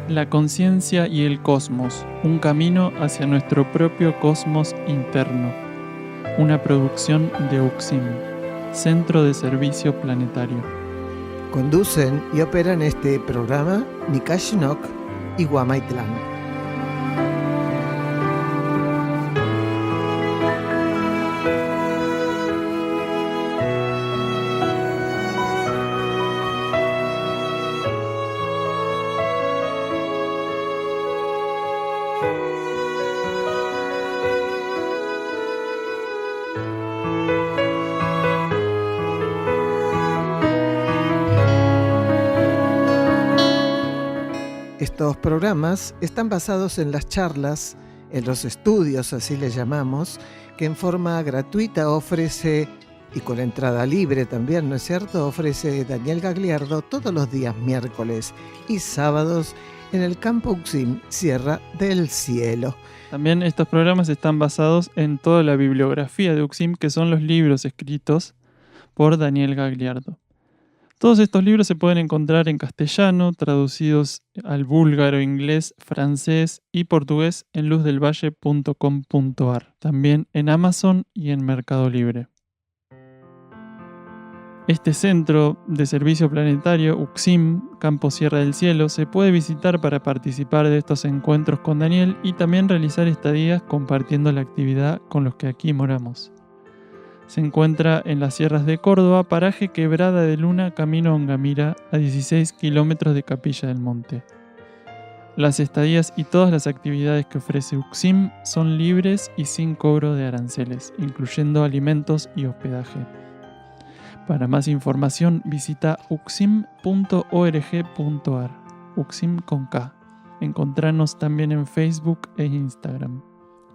La conciencia y el cosmos, un camino hacia nuestro propio cosmos interno. Una producción de UXIM, Centro de Servicio Planetario. Conducen y operan este programa Nikash Nok y Guamaitlán. Estos programas están basados en las charlas, en los estudios, así les llamamos, que en forma gratuita ofrece, y con entrada libre también, ¿no es cierto?, ofrece Daniel Gagliardo todos los días miércoles y sábados en el Campo UXIM, Sierra del Cielo. También estos programas están basados en toda la bibliografía de UXIM, que son los libros escritos por Daniel Gagliardo. Todos estos libros se pueden encontrar en castellano, traducidos al búlgaro, inglés, francés y portugués en luzdelvalle.com.ar, también en Amazon y en Mercado Libre. Este centro de servicio planetario, UXIM, Campo Sierra del Cielo, se puede visitar para participar de estos encuentros con Daniel y también realizar estadías compartiendo la actividad con los que aquí moramos. Se encuentra en las sierras de Córdoba, paraje Quebrada de Luna, camino a Ongamira, a 16 kilómetros de Capilla del Monte. Las estadías y todas las actividades que ofrece UXIM son libres y sin cobro de aranceles, incluyendo alimentos y hospedaje. Para más información visita uxim.org.ar, UXIM con K. Encontranos también en Facebook e Instagram.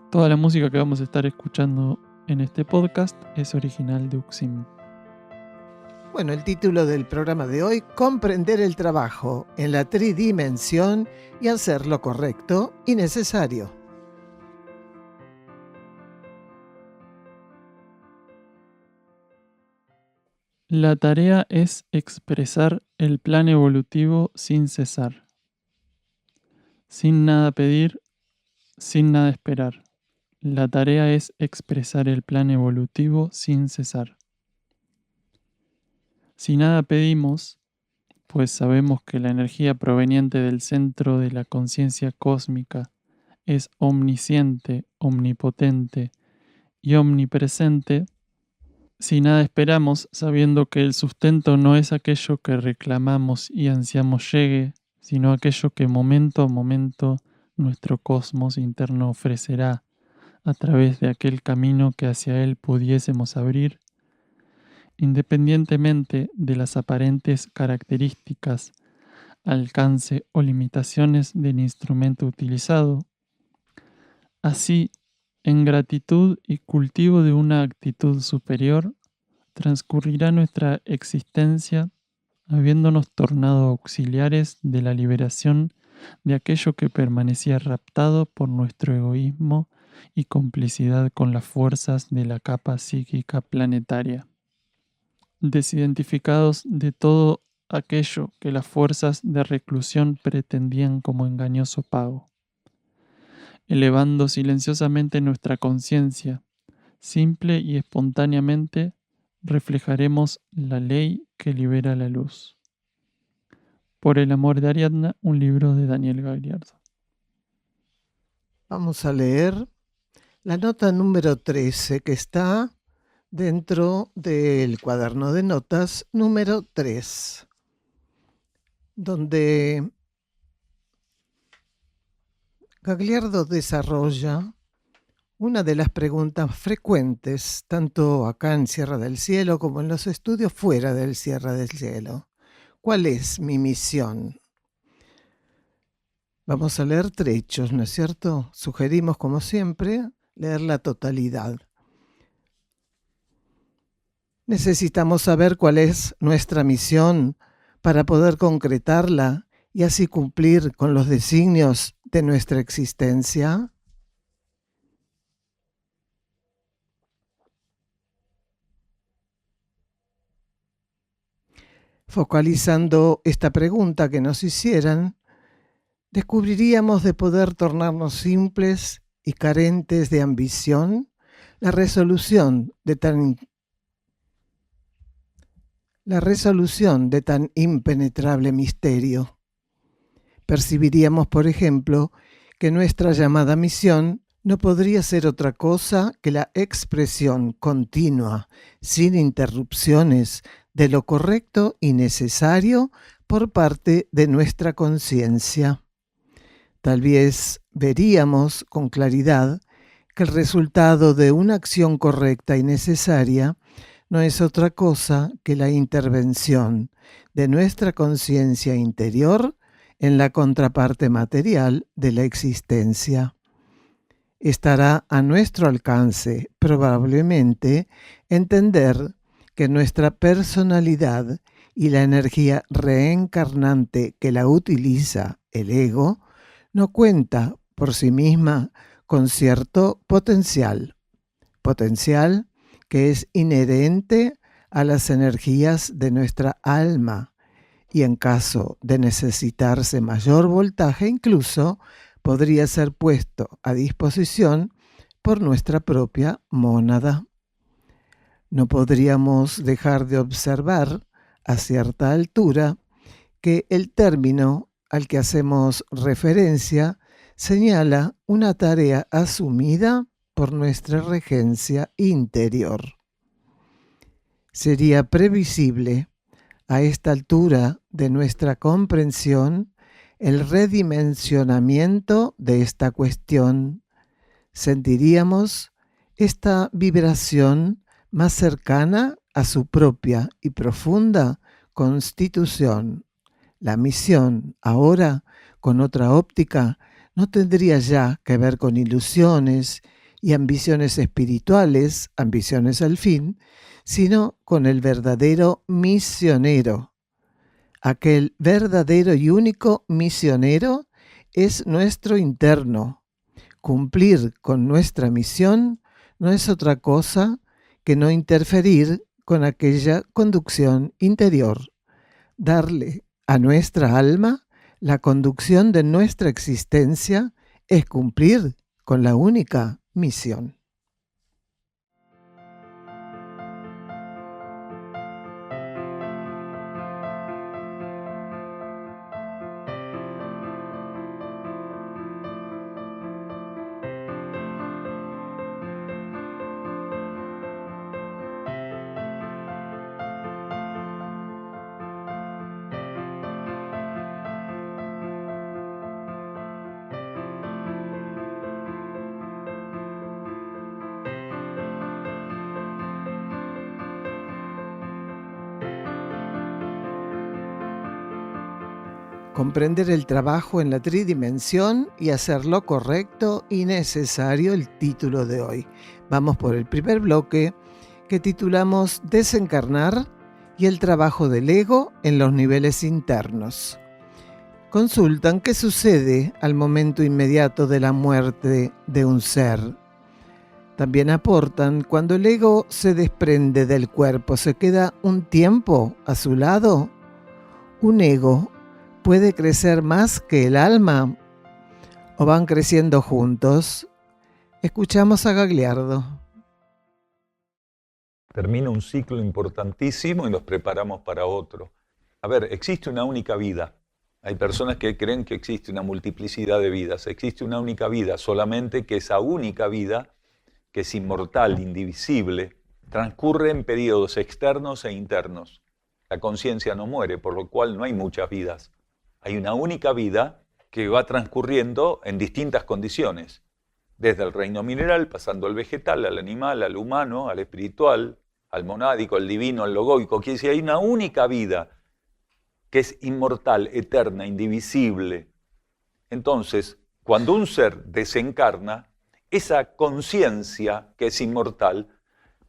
Toda la música que vamos a estar escuchando en este podcast es original de UXIM. Bueno, el título del programa de hoy: comprender el trabajo en la tridimensión y hacer lo correcto y necesario. La tarea es expresar el plan evolutivo sin cesar, sin nada pedir, sin nada esperar. La tarea es expresar el plan evolutivo sin cesar. Si nada pedimos, pues sabemos que la energía proveniente del centro de la conciencia cósmica es omnisciente, omnipotente y omnipresente. Si nada esperamos, sabiendo que el sustento no es aquello que reclamamos y ansiamos llegue, sino aquello que momento a momento nuestro cosmos interno ofrecerá a través de aquel camino que hacia él pudiésemos abrir, independientemente de las aparentes características, alcance o limitaciones del instrumento utilizado. Así, en gratitud y cultivo de una actitud superior, transcurrirá nuestra existencia habiéndonos tornado auxiliares de la liberación de aquello que permanecía raptado por nuestro egoísmo y complicidad con las fuerzas de la capa psíquica planetaria. Desidentificados de todo aquello que las fuerzas de reclusión pretendían como engañoso pago. Elevando silenciosamente nuestra conciencia, simple y espontáneamente reflejaremos la ley que libera la luz. Por el amor de Ariadna, un libro de Daniel Gagliardo. Vamos a leer la nota número 13 que está dentro del cuaderno de notas número 3, donde Gagliardo desarrolla una de las preguntas frecuentes, tanto acá en Sierra del Cielo como en los estudios fuera del Sierra del Cielo. ¿Cuál es mi misión? Vamos a leer trechos, ¿no es cierto? Sugerimos, como siempre, leer la totalidad. Necesitamos saber cuál es nuestra misión para poder concretarla y así cumplir con los designios de nuestra existencia. Focalizando esta pregunta que nos hicieran, descubriríamos de poder tornarnos simples y carentes de ambición la resolución de tan impenetrable misterio. Percibiríamos, por ejemplo, que nuestra llamada misión no podría ser otra cosa que la expresión continua, sin interrupciones, de lo correcto y necesario por parte de nuestra conciencia. Tal vez veríamos con claridad que el resultado de una acción correcta y necesaria no es otra cosa que la intervención de nuestra conciencia interior en la contraparte material de la existencia. Estará a nuestro alcance, probablemente, entender que nuestra personalidad y la energía reencarnante que la utiliza, el ego, no cuenta por sí misma con cierto potencial que es inherente a las energías de nuestra alma y en caso de necesitarse mayor voltaje incluso podría ser puesto a disposición por nuestra propia mónada. No podríamos dejar de observar a cierta altura que el término al que hacemos referencia señala una tarea asumida por nuestra regencia interior. Sería previsible a esta altura de nuestra comprensión el redimensionamiento de esta cuestión. Sentiríamos esta vibración más cercana a su propia y profunda constitución. La misión, ahora, con otra óptica, no tendría ya que ver con ilusiones y ambiciones espirituales, ambiciones al fin, sino con el verdadero misionero. Aquel verdadero y único misionero es nuestro interno. Cumplir con nuestra misión no es otra cosa que no interferir con aquella conducción interior. Darle a nuestra alma la conducción de nuestra existencia es cumplir con la única misión. Comprender el trabajo en la tridimensión y hacer lo correcto y necesario, el título de hoy. Vamos por el primer bloque que titulamos Desencarnar y el trabajo del ego en los niveles internos. Consultan qué sucede al momento inmediato de la muerte de un ser. También aportan cuando el ego se desprende del cuerpo, ¿se queda un tiempo a su lado? ¿Un ego puede crecer más que el alma o van creciendo juntos? Escuchamos a Gagliardo. Termina un ciclo importantísimo y nos preparamos para otro. A ver, existe una única vida. Hay personas que creen que existe una multiplicidad de vidas. Existe una única vida, solamente que esa única vida, que es inmortal, indivisible, transcurre en periodos externos e internos. La conciencia no muere, por lo cual no hay muchas vidas. Hay una única vida que va transcurriendo en distintas condiciones, desde el reino mineral, pasando al vegetal, al animal, al humano, al espiritual, al monádico, al divino, al logóico. Quiere decir, hay una única vida que es inmortal, eterna, indivisible. Entonces, cuando un ser desencarna, esa conciencia que es inmortal,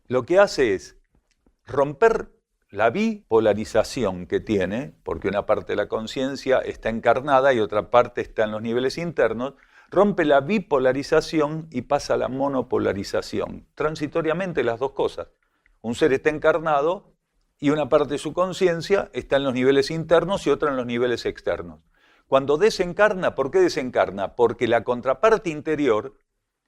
lo que hace es romper la bipolarización que tiene, porque una parte de la conciencia está encarnada y otra parte está en los niveles internos, rompe la bipolarización y pasa a la monopolarización. Transitoriamente las dos cosas. Un ser está encarnado y una parte de su conciencia está en los niveles internos y otra en los niveles externos. Cuando desencarna, ¿por qué desencarna? Porque la contraparte interior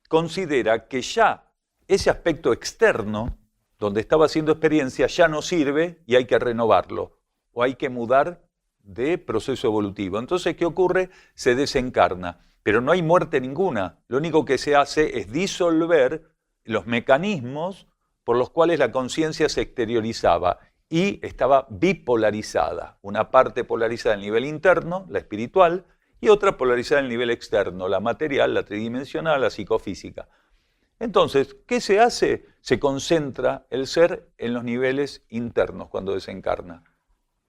considera que ya ese aspecto externo, donde estaba haciendo experiencia, ya no sirve y hay que renovarlo, o hay que mudar de proceso evolutivo. Entonces, ¿qué ocurre? Se desencarna, pero no hay muerte ninguna. Lo único que se hace es disolver los mecanismos por los cuales la conciencia se exteriorizaba y estaba bipolarizada. Una parte polarizada en el nivel interno, la espiritual, y otra polarizada en el nivel externo, la material, la tridimensional, la psicofísica. Entonces, ¿qué se hace? Se concentra el ser en los niveles internos cuando desencarna.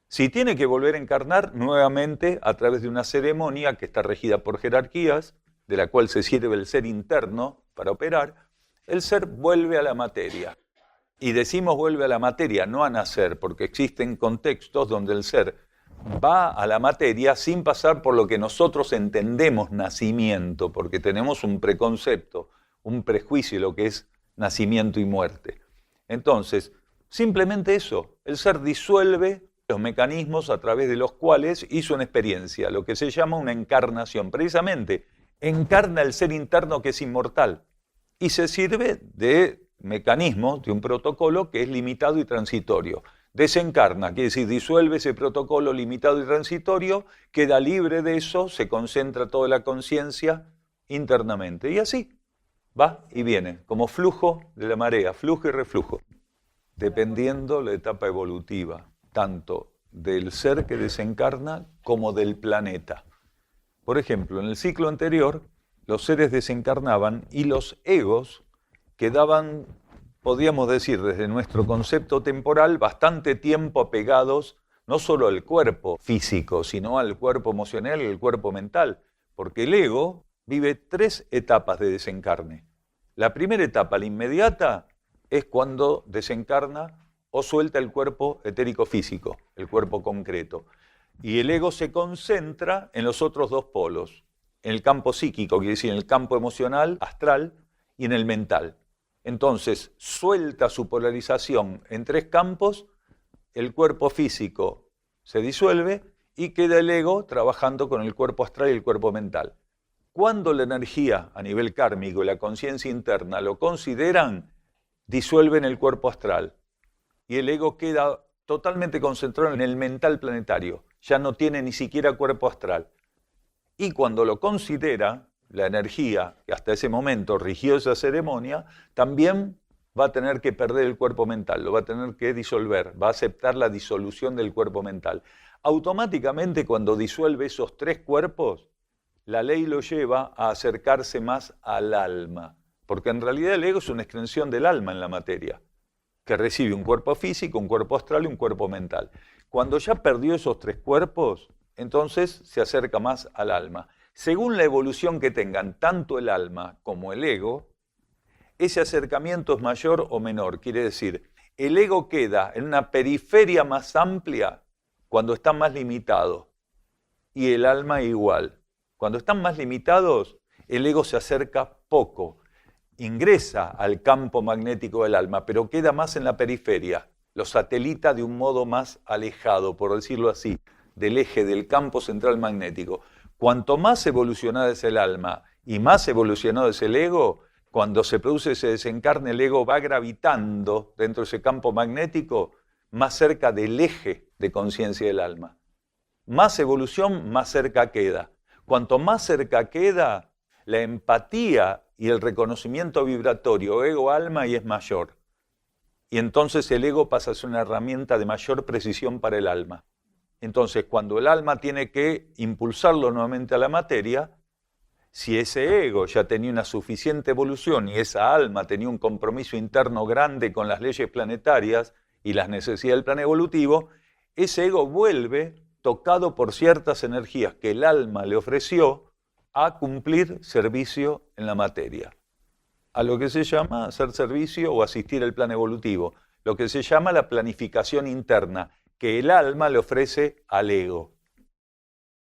Si tiene que volver a encarnar, nuevamente a través de una ceremonia que está regida por jerarquías, de la cual se sirve el ser interno para operar, el ser vuelve a la materia. Y decimos vuelve a la materia, no a nacer, porque existen contextos donde el ser va a la materia sin pasar por lo que nosotros entendemos nacimiento, porque tenemos un preconcepto, un prejuicio de lo que es nacimiento y muerte. Entonces, simplemente eso, el ser disuelve los mecanismos a través de los cuales hizo una experiencia, lo que se llama una encarnación. Precisamente, encarna el ser interno que es inmortal y se sirve de mecanismos, de un protocolo que es limitado y transitorio. Desencarna, quiere decir, disuelve ese protocolo limitado y transitorio, queda libre de eso, se concentra toda la conciencia internamente. Y así va y viene, como flujo de la marea, flujo y reflujo, dependiendo la etapa evolutiva, tanto del ser que desencarna como del planeta. Por ejemplo, en el ciclo anterior, los seres desencarnaban y los egos quedaban, podríamos decir, desde nuestro concepto temporal, bastante tiempo apegados no solo al cuerpo físico, sino al cuerpo emocional y al cuerpo mental, porque el ego vive 3 etapas de desencarne. La primera etapa, la inmediata, es cuando desencarna o suelta el cuerpo etérico físico, el cuerpo concreto. Y el ego se concentra en los otros 2 polos, en el campo psíquico, quiere decir en el campo emocional, astral, y en el mental. Entonces, suelta su polarización en 3 campos, el cuerpo físico se disuelve y queda el ego trabajando con el cuerpo astral y el cuerpo mental. Cuando la energía a nivel kármico y la conciencia interna lo consideran, disuelven el cuerpo astral y el ego queda totalmente concentrado en el mental planetario, ya no tiene ni siquiera cuerpo astral. Y cuando lo considera, la energía que hasta ese momento rigió esa ceremonia, también va a tener que perder el cuerpo mental, lo va a tener que disolver, va a aceptar la disolución del cuerpo mental. Automáticamente cuando disuelve esos 3 cuerpos, la ley lo lleva a acercarse más al alma, porque en realidad el ego es una extensión del alma en la materia, que recibe un cuerpo físico, un cuerpo astral y un cuerpo mental. Cuando ya perdió esos 3 cuerpos, entonces se acerca más al alma. Según la evolución que tengan tanto el alma como el ego, ese acercamiento es mayor o menor. Quiere decir, el ego queda en una periferia más amplia cuando está más limitado y el alma igual. Cuando están más limitados, el ego se acerca poco, ingresa al campo magnético del alma, pero queda más en la periferia, lo satelita de un modo más alejado, por decirlo así, del eje del campo central magnético. Cuanto más evolucionado es el alma y más evolucionado es el ego, cuando se produce ese desencarne, el ego va gravitando dentro de ese campo magnético más cerca del eje de conciencia del alma. Más evolución, más cerca queda. Cuanto más cerca queda, la empatía y el reconocimiento vibratorio ego-alma y es mayor. Y entonces el ego pasa a ser una herramienta de mayor precisión para el alma. Entonces, cuando el alma tiene que impulsarlo nuevamente a la materia, si ese ego ya tenía una suficiente evolución y esa alma tenía un compromiso interno grande con las leyes planetarias y las necesidades del plan evolutivo, ese ego vuelve, tocado por ciertas energías que el alma le ofreció, a cumplir servicio en la materia. A lo que se llama hacer servicio o asistir al plan evolutivo, lo que se llama la planificación interna, que el alma le ofrece al ego.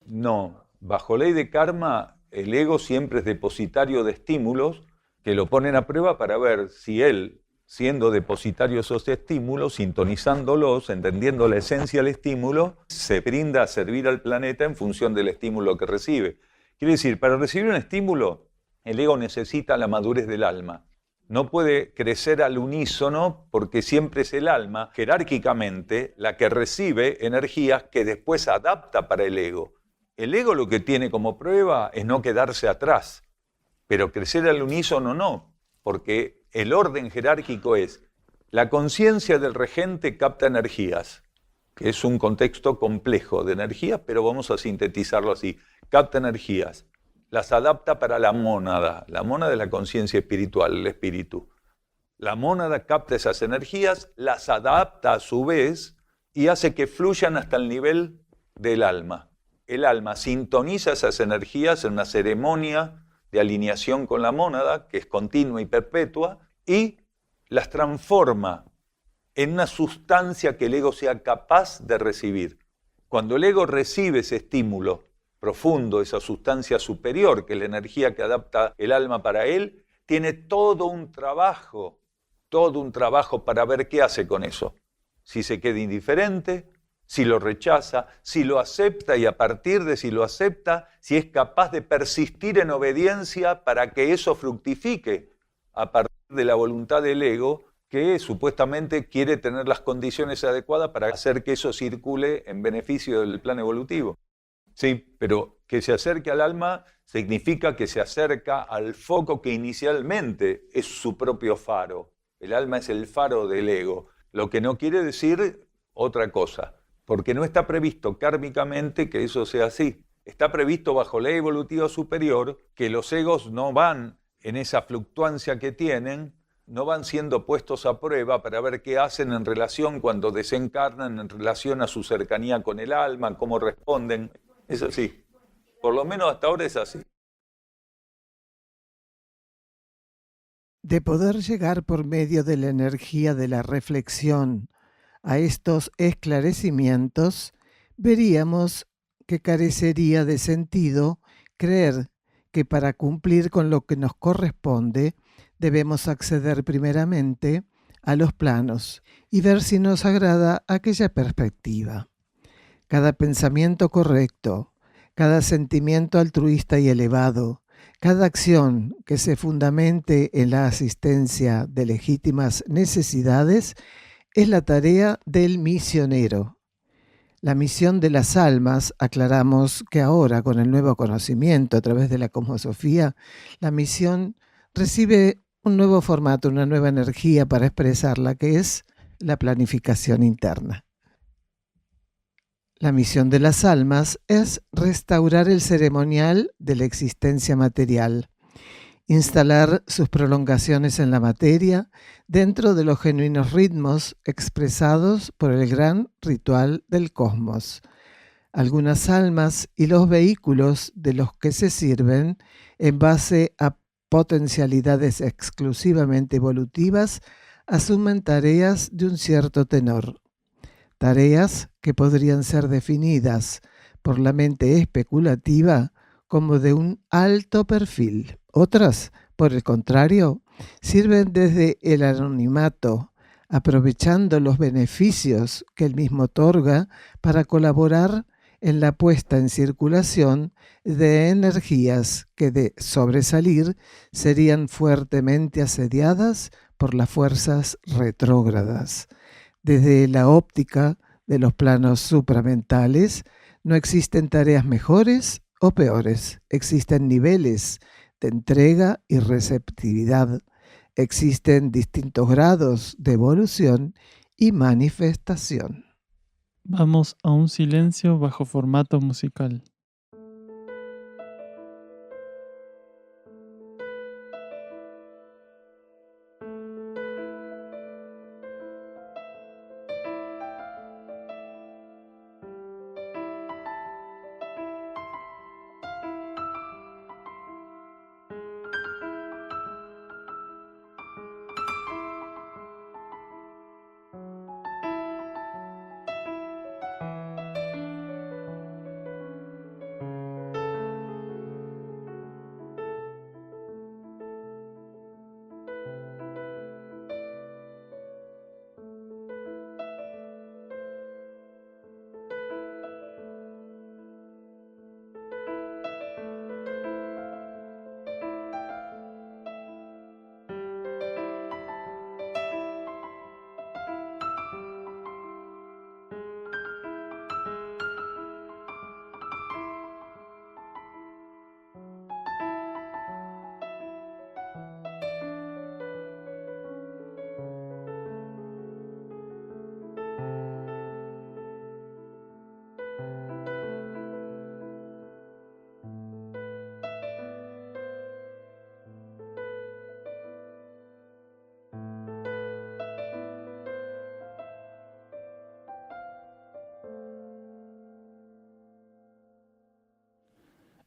No, bajo ley de karma, el ego siempre es depositario de estímulos que lo ponen a prueba para ver si él siendo depositario de esos estímulos, sintonizándolos, entendiendo la esencia del estímulo, se brinda a servir al planeta en función del estímulo que recibe. Quiere decir, para recibir un estímulo, el ego necesita la madurez del alma. No puede crecer al unísono porque siempre es el alma, jerárquicamente, la que recibe energías que después adapta para el ego. El ego lo que tiene como prueba es no quedarse atrás, pero crecer al unísono no, porque el orden jerárquico es la conciencia del regente capta energías, que es un contexto complejo de energías, pero vamos a sintetizarlo así. Capta energías, las adapta para la mónada. La mónada es la conciencia espiritual, el espíritu. La mónada capta esas energías, las adapta a su vez y hace que fluyan hasta el nivel del alma. El alma sintoniza esas energías en una ceremonia de alineación con la mónada, que es continua y perpetua, y las transforma en una sustancia que el ego sea capaz de recibir. Cuando el ego recibe ese estímulo profundo, esa sustancia superior, que es la energía que adapta el alma para él, tiene todo un trabajo para ver qué hace con eso. Si se queda indiferente, si lo rechaza, si lo acepta y a partir de si lo acepta, si es capaz de persistir en obediencia para que eso fructifique a partir de la voluntad del ego, que supuestamente quiere tener las condiciones adecuadas para hacer que eso circule en beneficio del plan evolutivo. Sí, pero que se acerque al alma significa que se acerca al foco que inicialmente es su propio faro. El alma es el faro del ego, lo que no quiere decir otra cosa, porque no está previsto kármicamente que eso sea así. Está previsto bajo ley evolutiva superior que los egos no van en esa fluctuancia que tienen, no van siendo puestos a prueba para ver qué hacen en relación cuando desencarnan, en relación a su cercanía con el alma, cómo responden. Es así. Por lo menos hasta ahora es así. De poder llegar por medio de la energía de la reflexión a estos esclarecimientos, veríamos que carecería de sentido creer que para cumplir con lo que nos corresponde debemos acceder primeramente a los planos y ver si nos agrada aquella perspectiva. Cada pensamiento correcto, cada sentimiento altruista y elevado, cada acción que se fundamente en la asistencia de legítimas necesidades es la tarea del misionero. La misión de las almas, aclaramos que ahora con el nuevo conocimiento a través de la cosmosofía, la misión recibe un nuevo formato, una nueva energía para expresarla, que es la planificación interna. La misión de las almas es restaurar el ceremonial de la existencia material, instalar sus prolongaciones en la materia dentro de los genuinos ritmos expresados por el gran ritual del cosmos. Algunas almas y los vehículos de los que se sirven en base a potencialidades exclusivamente evolutivas asumen tareas de un cierto tenor. Tareas que podrían ser definidas por la mente especulativa como de un alto perfil. Otras, por el contrario, sirven desde el anonimato, aprovechando los beneficios que el mismo otorga para colaborar en la puesta en circulación de energías que de sobresalir serían fuertemente asediadas por las fuerzas retrógradas. Desde la óptica de los planos supramentales, no existen tareas mejores o peores. Existen niveles de entrega y receptividad. Existen distintos grados de evolución y manifestación. Vamos a un silencio bajo formato musical.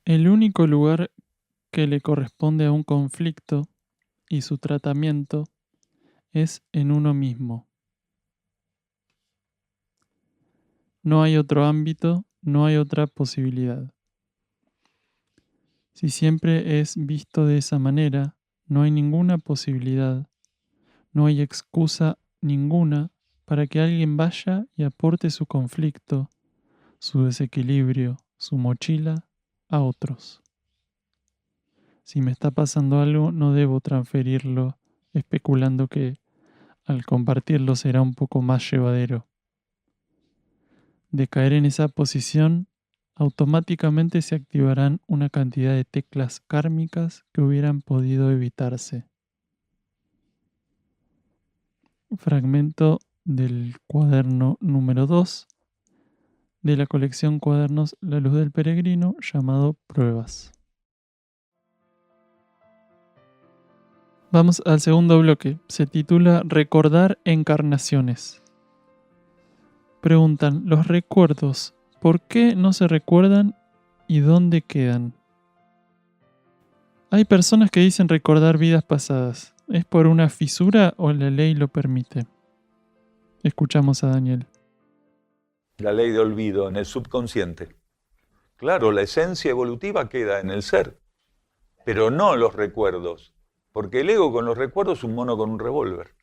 El único lugar que le corresponde a un conflicto y su tratamiento es en uno mismo. No hay otro ámbito, no hay otra posibilidad. Si siempre es visto de esa manera, no hay ninguna posibilidad, no hay excusa ninguna para que alguien vaya y aporte su conflicto, su desequilibrio, su mochila a otros. Si me está pasando algo, no debo transferirlo especulando que al compartirlo será un poco más llevadero. De caer en esa posición, automáticamente se activarán una cantidad de teclas kármicas que hubieran podido evitarse. Fragmento del cuaderno número 2 de la colección Cuadernos La Luz del Peregrino, llamado Pruebas. Vamos al segundo bloque. Se titula Recordar encarnaciones. Preguntan, ¿los recuerdos por qué no se recuerdan y dónde quedan? Hay personas que dicen recordar vidas pasadas. ¿Es por una fisura o la ley lo permite? Escuchamos a Daniel. La ley de olvido en el subconsciente. Claro, la esencia evolutiva queda en el ser, pero no los recuerdos. Porque el ego con los recuerdos es un mono con un revólver.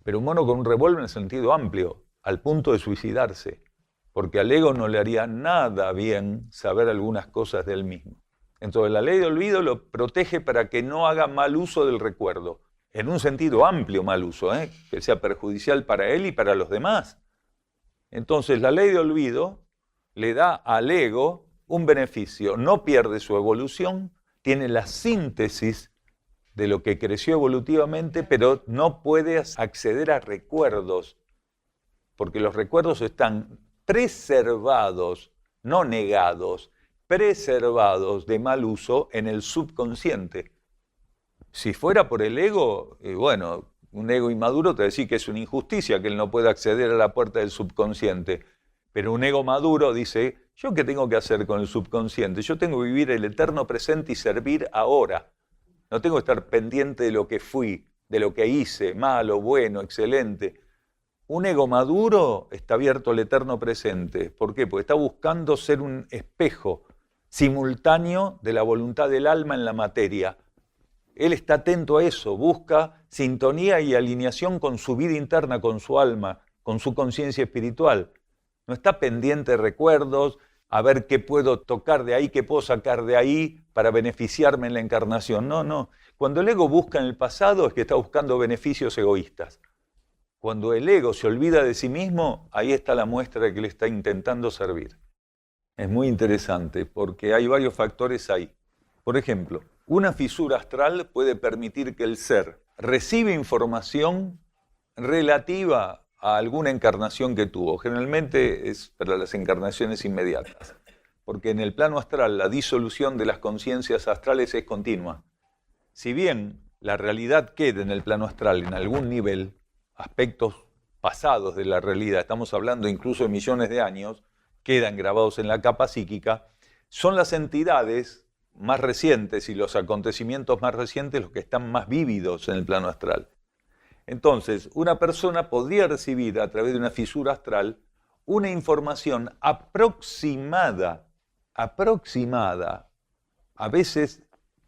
Pero un mono con un revólver en sentido amplio, al punto de suicidarse. Porque al ego no le haría nada bien saber algunas cosas de él mismo. Entonces la ley de olvido lo protege para que no haga mal uso del recuerdo. En un sentido amplio mal uso, que sea perjudicial para él y para los demás. Entonces la ley de olvido le da al ego un beneficio. No pierde su evolución, tiene la síntesis de lo que creció evolutivamente, pero no puede acceder a recuerdos, porque los recuerdos están preservados, no negados, preservados de mal uso en el subconsciente. Si fuera por el ego, bueno, un ego inmaduro te decía que es una injusticia que él no pueda acceder a la puerta del subconsciente, pero un ego maduro dice, ¿yo qué tengo que hacer con el subconsciente? Yo tengo que vivir el eterno presente y servir ahora. No tengo que estar pendiente de lo que fui, de lo que hice, malo, bueno, excelente. Un ego maduro está abierto al eterno presente. ¿Por qué? Porque está buscando ser un espejo simultáneo de la voluntad del alma en la materia. Él está atento a eso, busca sintonía y alineación con su vida interna, con su alma, con su conciencia espiritual. No está pendiente de recuerdos, a ver qué puedo tocar de ahí, qué puedo sacar de ahí para beneficiarme en la encarnación. No. Cuando el ego busca en el pasado es que está buscando beneficios egoístas. Cuando el ego se olvida de sí mismo, ahí está la muestra de que le está intentando servir. Es muy interesante porque hay varios factores ahí. Por ejemplo, una fisura astral puede permitir que el ser reciba información relativa a alguna encarnación que tuvo. Generalmente es para las encarnaciones inmediatas, porque en el plano astral la disolución de las conciencias astrales es continua. Si bien la realidad queda en el plano astral en algún nivel, aspectos pasados de la realidad, estamos hablando incluso de millones de años, quedan grabados en la capa psíquica, son las entidades más recientes y los acontecimientos más recientes los que están más vívidos en el plano astral. Entonces, una persona podría recibir a través de una fisura astral una información aproximada, a veces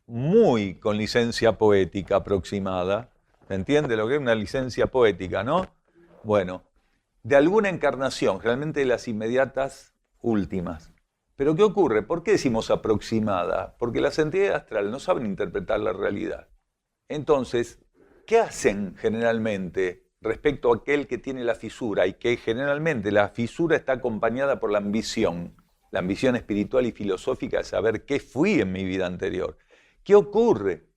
muy con licencia poética aproximada. ¿Se entiende lo que es una licencia poética, no? Bueno, de alguna encarnación, realmente de las inmediatas últimas. Pero ¿qué ocurre? ¿Por qué decimos aproximada? Porque las entidades astrales no saben interpretar la realidad. Entonces, ¿qué hacen generalmente respecto a aquel que tiene la fisura? Y que generalmente la fisura está acompañada por la ambición espiritual y filosófica de saber qué fui en mi vida anterior. ¿Qué ocurre?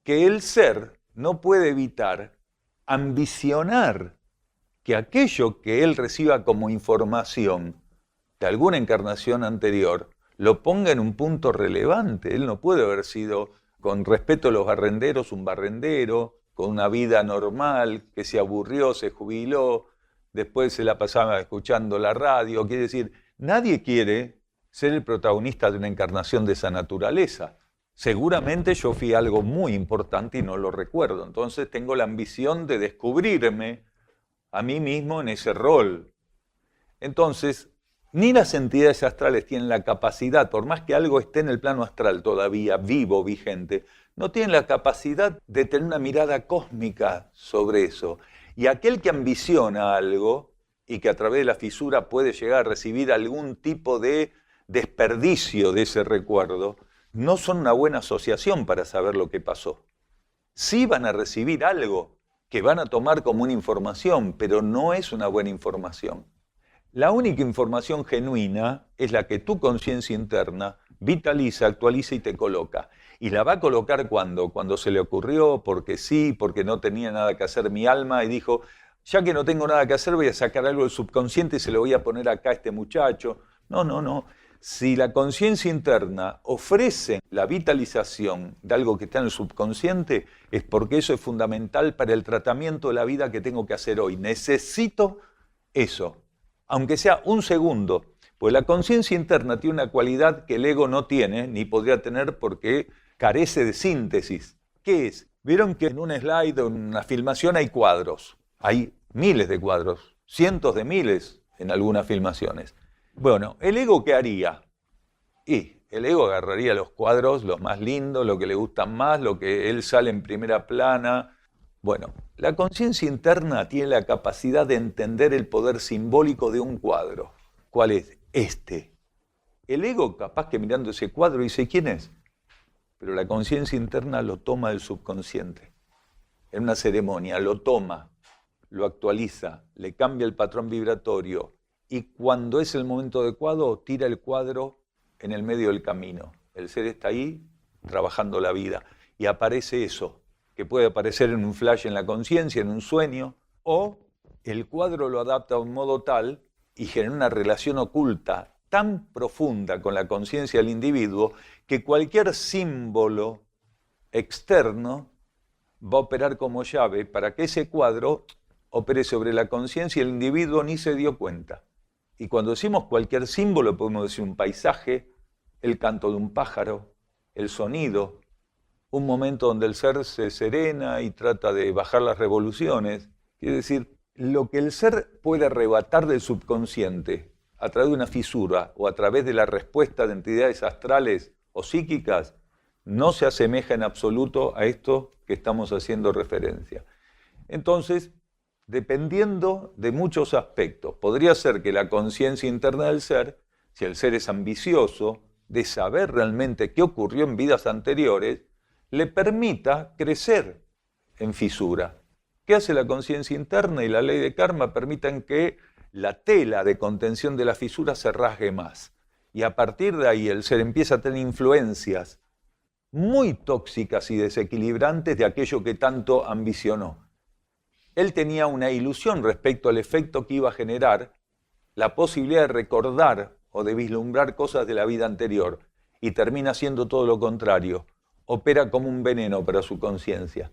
Que el ser no puede evitar ambicionar que aquello que él reciba como información de alguna encarnación anterior lo ponga en un punto relevante. Él no puede haber sido, con respeto a los barrenderos, un barrendero, con una vida normal, que se aburrió, se jubiló, después se la pasaba escuchando la radio. Quiere decir, nadie quiere ser el protagonista de una encarnación de esa naturaleza. Seguramente yo fui algo muy importante y no lo recuerdo. Entonces tengo la ambición de descubrirme a mí mismo en ese rol. Entonces, ni las entidades astrales tienen la capacidad, por más que algo esté en el plano astral todavía vivo, vigente, no tienen la capacidad de tener una mirada cósmica sobre eso. Y aquel que ambiciona algo y que a través de la fisura puede llegar a recibir algún tipo de desperdicio de ese recuerdo, no son una buena asociación para saber lo que pasó. Sí van a recibir algo que van a tomar como una información, pero no es una buena información. La única información genuina es la que tu conciencia interna vitaliza, actualiza y te coloca. Y la va a colocar cuando se le ocurrió, porque sí, porque no tenía nada que hacer mi alma y dijo, ya que no tengo nada que hacer voy a sacar algo del subconsciente y se lo voy a poner acá a este muchacho. No. Si la conciencia interna ofrece la vitalización de algo que está en el subconsciente, es porque eso es fundamental para el tratamiento de la vida que tengo que hacer hoy. Necesito eso, aunque sea un segundo, pues la conciencia interna tiene una cualidad que el ego no tiene, ni podría tener porque carece de síntesis. ¿Qué es? Vieron que en un slide o en una filmación hay cuadros, hay miles de cuadros, cientos de miles en algunas filmaciones. Bueno, ¿el ego qué haría? Y el ego agarraría los cuadros, los más lindos, lo que le gustan más, lo que él sale en primera plana. Bueno, la conciencia interna tiene la capacidad de entender el poder simbólico de un cuadro. ¿Cuál es? Este. El ego capaz que mirando ese cuadro dice, ¿quién es? Pero la conciencia interna lo toma del subconsciente. En una ceremonia lo toma, lo actualiza, le cambia el patrón vibratorio y cuando es el momento adecuado tira el cuadro en el medio del camino. El ser está ahí trabajando la vida y aparece eso, que puede aparecer en un flash en la conciencia, en un sueño, o el cuadro lo adapta a un modo tal y genera una relación oculta tan profunda con la conciencia del individuo que cualquier símbolo externo va a operar como llave para que ese cuadro opere sobre la conciencia y el individuo ni se dio cuenta. Y cuando decimos cualquier símbolo podemos decir un paisaje, el canto de un pájaro, el sonido, un momento donde el ser se serena y trata de bajar las revoluciones. Quiere decir, lo que el ser puede arrebatar del subconsciente a través de una fisura o a través de la respuesta de entidades astrales o psíquicas, no se asemeja en absoluto a esto que estamos haciendo referencia. Entonces, dependiendo de muchos aspectos, podría ser que la conciencia interna del ser, si el ser es ambicioso, de saber realmente qué ocurrió en vidas anteriores, le permita crecer en fisura. ¿Qué hace la conciencia interna y la ley de karma? Permitan que la tela de contención de la fisura se rasgue más. Y a partir de ahí el ser empieza a tener influencias muy tóxicas y desequilibrantes de aquello que tanto ambicionó. Él tenía una ilusión respecto al efecto que iba a generar la posibilidad de recordar o de vislumbrar cosas de la vida anterior y termina siendo todo lo contrario. Opera como un veneno para su conciencia.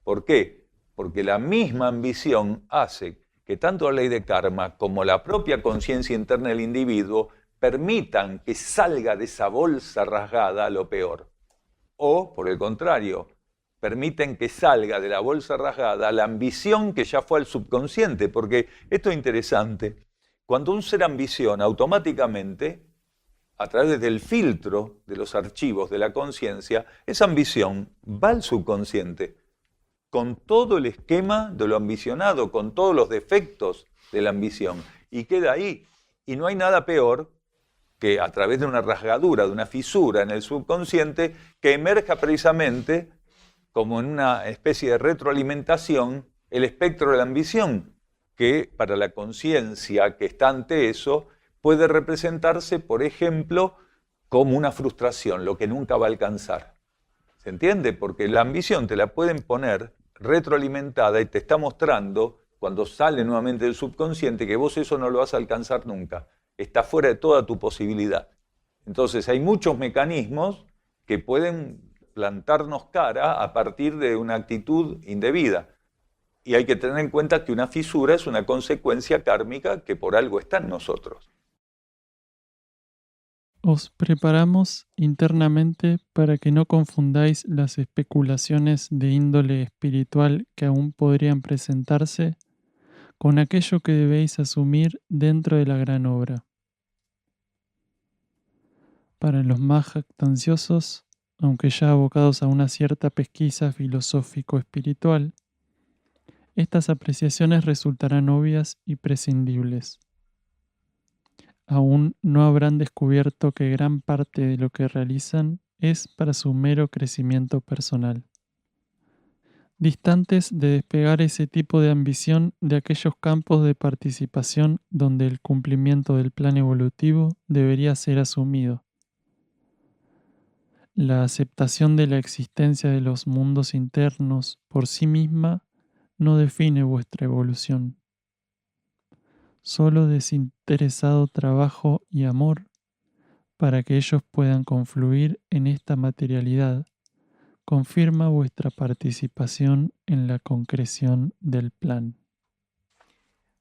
¿Por qué? Porque la misma ambición hace que tanto la ley de karma como la propia conciencia interna del individuo permitan que salga de esa bolsa rasgada a lo peor. O, por el contrario, permiten que salga de la bolsa rasgada la ambición que ya fue al subconsciente, porque esto es interesante. Cuando un ser ambiciona, automáticamente, a través del filtro de los archivos de la conciencia, esa ambición va al subconsciente, con todo el esquema de lo ambicionado, con todos los defectos de la ambición, y queda ahí. Y no hay nada peor que a través de una rasgadura, de una fisura en el subconsciente, que emerja precisamente como en una especie de retroalimentación el espectro de la ambición, que para la conciencia que está ante eso puede representarse, por ejemplo, como una frustración, lo que nunca va a alcanzar. ¿Se entiende? Porque la ambición te la pueden poner retroalimentada y te está mostrando, cuando sale nuevamente del subconsciente, que vos eso no lo vas a alcanzar nunca. Está fuera de toda tu posibilidad. Entonces hay muchos mecanismos que pueden plantarnos cara a partir de una actitud indebida. Y hay que tener en cuenta que una fisura es una consecuencia kármica que por algo está en nosotros. Os preparamos internamente para que no confundáis las especulaciones de índole espiritual que aún podrían presentarse con aquello que debéis asumir dentro de la gran obra. Para los más jactanciosos, aunque ya abocados a una cierta pesquisa filosófico-espiritual, estas apreciaciones resultarán obvias y prescindibles. Aún no habrán descubierto que gran parte de lo que realizan es para su mero crecimiento personal. Distantes de despegar ese tipo de ambición de aquellos campos de participación donde el cumplimiento del plan evolutivo debería ser asumido. La aceptación de la existencia de los mundos internos por sí misma no define vuestra evolución. Solo desinteresado trabajo y amor para que ellos puedan confluir en esta materialidad confirma vuestra participación en la concreción del plan.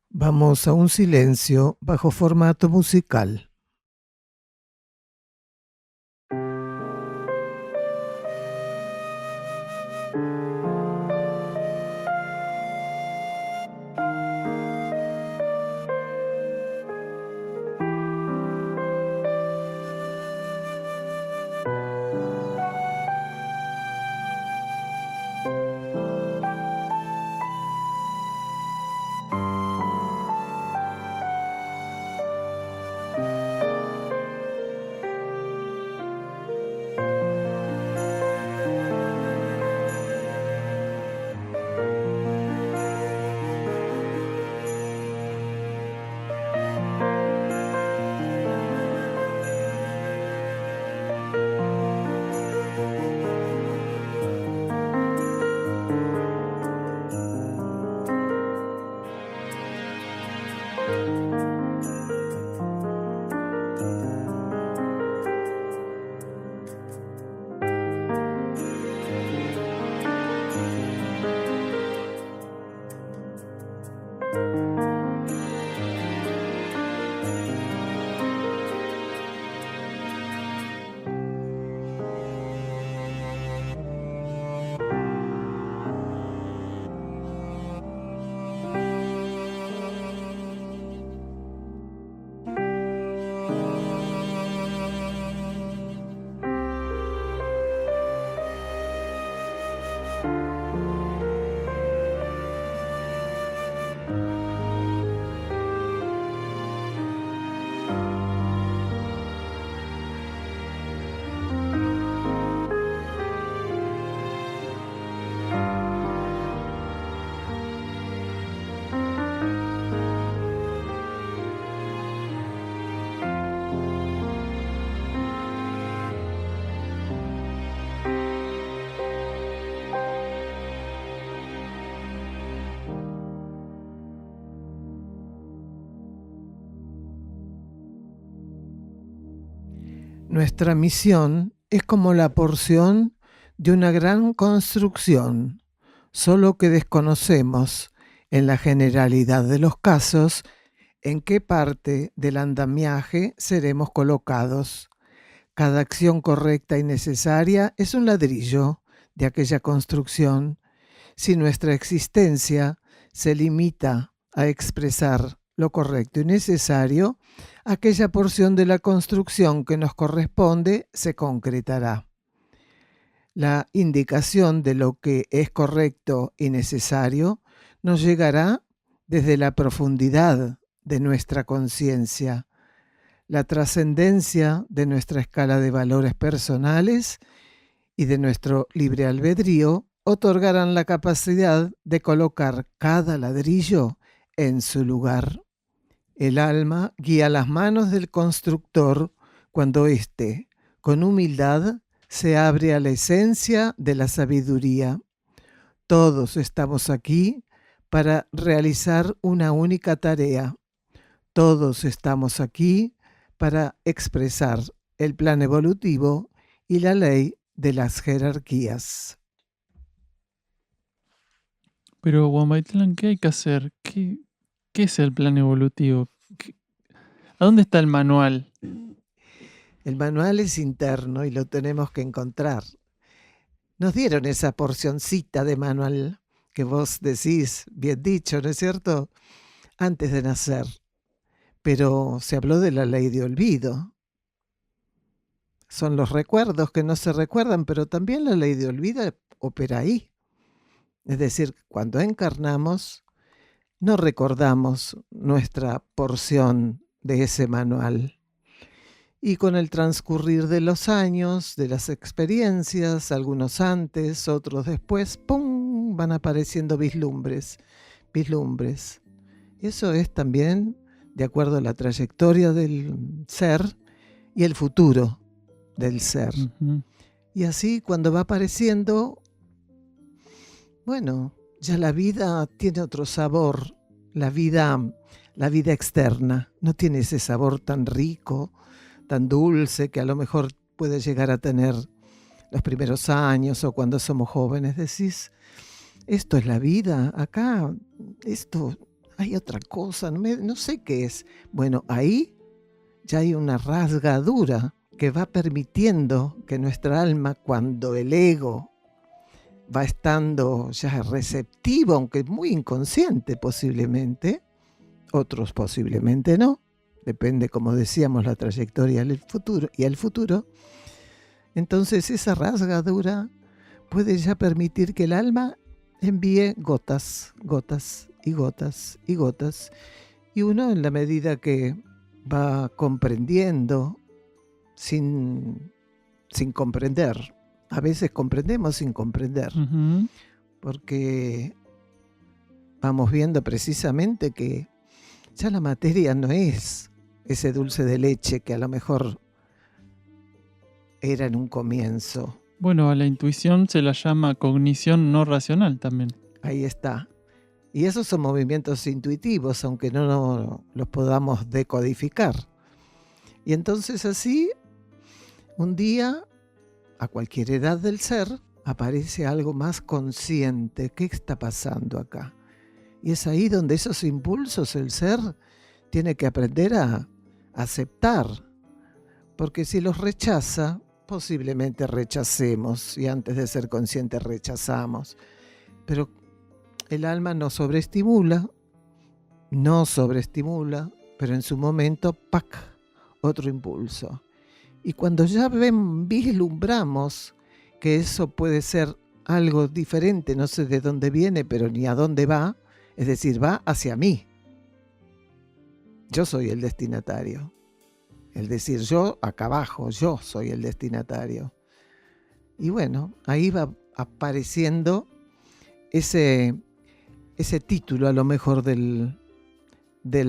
Vamos a un silencio bajo formato musical. Nuestra misión es como la porción de una gran construcción, solo que desconocemos, en la generalidad de los casos, en qué parte del andamiaje seremos colocados. Cada acción correcta y necesaria es un ladrillo de aquella construcción. Si nuestra existencia se limita a expresar lo correcto y necesario, aquella porción de la construcción que nos corresponde se concretará. La indicación de lo que es correcto y necesario nos llegará desde la profundidad de nuestra conciencia. La trascendencia de nuestra escala de valores personales y de nuestro libre albedrío otorgarán la capacidad de colocar cada ladrillo en su lugar. El alma guía las manos del constructor cuando éste, con humildad, se abre a la esencia de la sabiduría. Todos estamos aquí para realizar una única tarea. Todos estamos aquí para expresar el plan evolutivo y la ley de las jerarquías. Pero, Huamaitlan, ¿qué hay que hacer? ¿Qué es el plan evolutivo? ¿A dónde está el manual? El manual es interno y lo tenemos que encontrar. Nos dieron esa porcioncita de manual que vos decís, bien dicho, ¿no es cierto?, antes de nacer. Pero se habló de la ley de olvido. Son los recuerdos que no se recuerdan, pero también la ley de olvido opera ahí. Es decir, cuando encarnamos, no recordamos nuestra porción de ese manual. Y con el transcurrir de los años, de las experiencias, algunos antes, otros después, ¡pum!, van apareciendo vislumbres. Eso es también de acuerdo a la trayectoria del ser y el futuro del ser. Ujú. Y así cuando va apareciendo, bueno, ya la vida tiene otro sabor. La vida externa no tiene ese sabor tan rico, tan dulce que a lo mejor puede llegar a tener los primeros años o cuando somos jóvenes. Decís, esto es la vida, acá, esto, hay otra cosa, no sé qué es. Bueno, ahí ya hay una rasgadura que va permitiendo que nuestra alma, cuando el ego va estando ya receptivo, aunque muy inconsciente posiblemente, otros posiblemente no, depende, como decíamos, la trayectoria y el futuro, entonces esa rasgadura puede ya permitir que el alma envíe gotas, gotas y gotas y gotas, y uno, en la medida que va comprendiendo sin comprender, a veces comprendemos sin comprender, Ujú. porque vamos viendo precisamente que ya la materia no es ese dulce de leche que a lo mejor era en un comienzo. Bueno, a la intuición se la llama cognición no racional también. Ahí está. Y esos son movimientos intuitivos, aunque no los podamos decodificar. Y entonces así, un día, a cualquier edad del ser, aparece algo más consciente. ¿Qué está pasando acá? Y es ahí donde esos impulsos el ser tiene que aprender a aceptar. Porque si los rechaza, posiblemente rechacemos, y antes de ser conscientes rechazamos. Pero el alma no sobreestimula, pero en su momento, ¡pac!, otro impulso. Y cuando ya vislumbramos que eso puede ser algo diferente, no sé de dónde viene, pero ni a dónde va, es decir, va hacia mí. Yo soy el destinatario. Es decir, yo acá abajo, yo soy el destinatario. Y bueno, ahí va apareciendo ese título a lo mejor del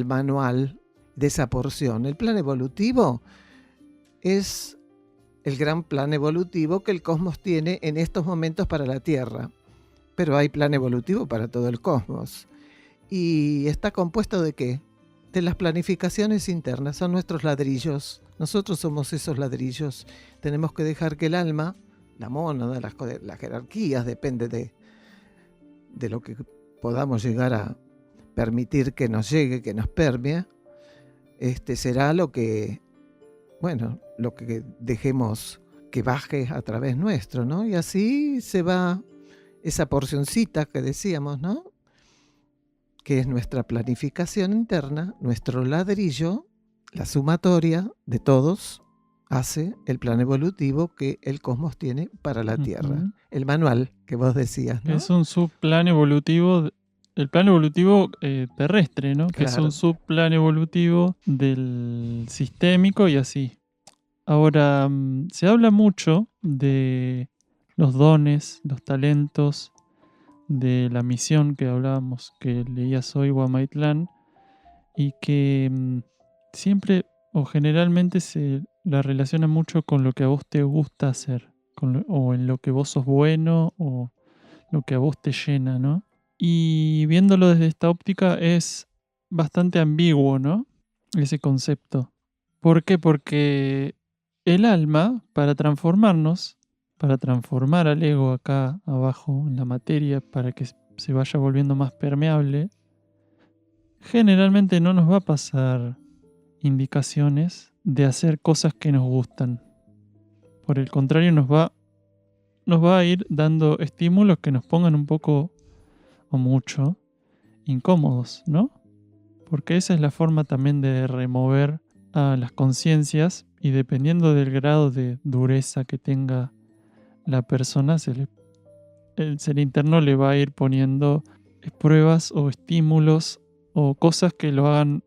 manual, de esa porción. El plan evolutivo es el gran plan evolutivo que el cosmos tiene en estos momentos para la Tierra. Pero hay plan evolutivo para todo el cosmos. ¿Y está compuesto de qué? De las planificaciones internas, son nuestros ladrillos. Nosotros somos esos ladrillos. Tenemos que dejar que el alma, la mónada, las jerarquías, depende de lo que podamos llegar a permitir que nos llegue, que nos permee, será lo que dejemos que baje a través nuestro, ¿no? Y así se va esa porcioncita que decíamos, ¿no?, que es nuestra planificación interna, nuestro ladrillo, la sumatoria de todos, hace el plan evolutivo que el cosmos tiene para la Tierra. Ujú. El manual que vos decías, ¿no? Es un subplan evolutivo, el plan evolutivo terrestre, ¿no? Que es Claro. un subplan evolutivo del sistémico y así. Ahora, se habla mucho de los dones, los talentos, de la misión que hablábamos, que leías hoy, Guamaitlán, y que siempre o generalmente se la relaciona mucho con lo que a vos te gusta hacer, o en lo que vos sos bueno, o lo que a vos te llena, ¿no? Y viéndolo desde esta óptica es bastante ambiguo, ¿no?, ese concepto. ¿Por qué? Porque el alma, para transformarnos, para transformar al ego acá abajo en la materia, para que se vaya volviendo más permeable, generalmente no nos va a pasar indicaciones de hacer cosas que nos gustan. Por el contrario, nos va a ir dando estímulos que nos pongan un poco o mucho incómodos, ¿no? Porque esa es la forma también de remover a las conciencias, y dependiendo del grado de dureza que tenga la persona, el ser interno le va a ir poniendo pruebas o estímulos o cosas que lo hagan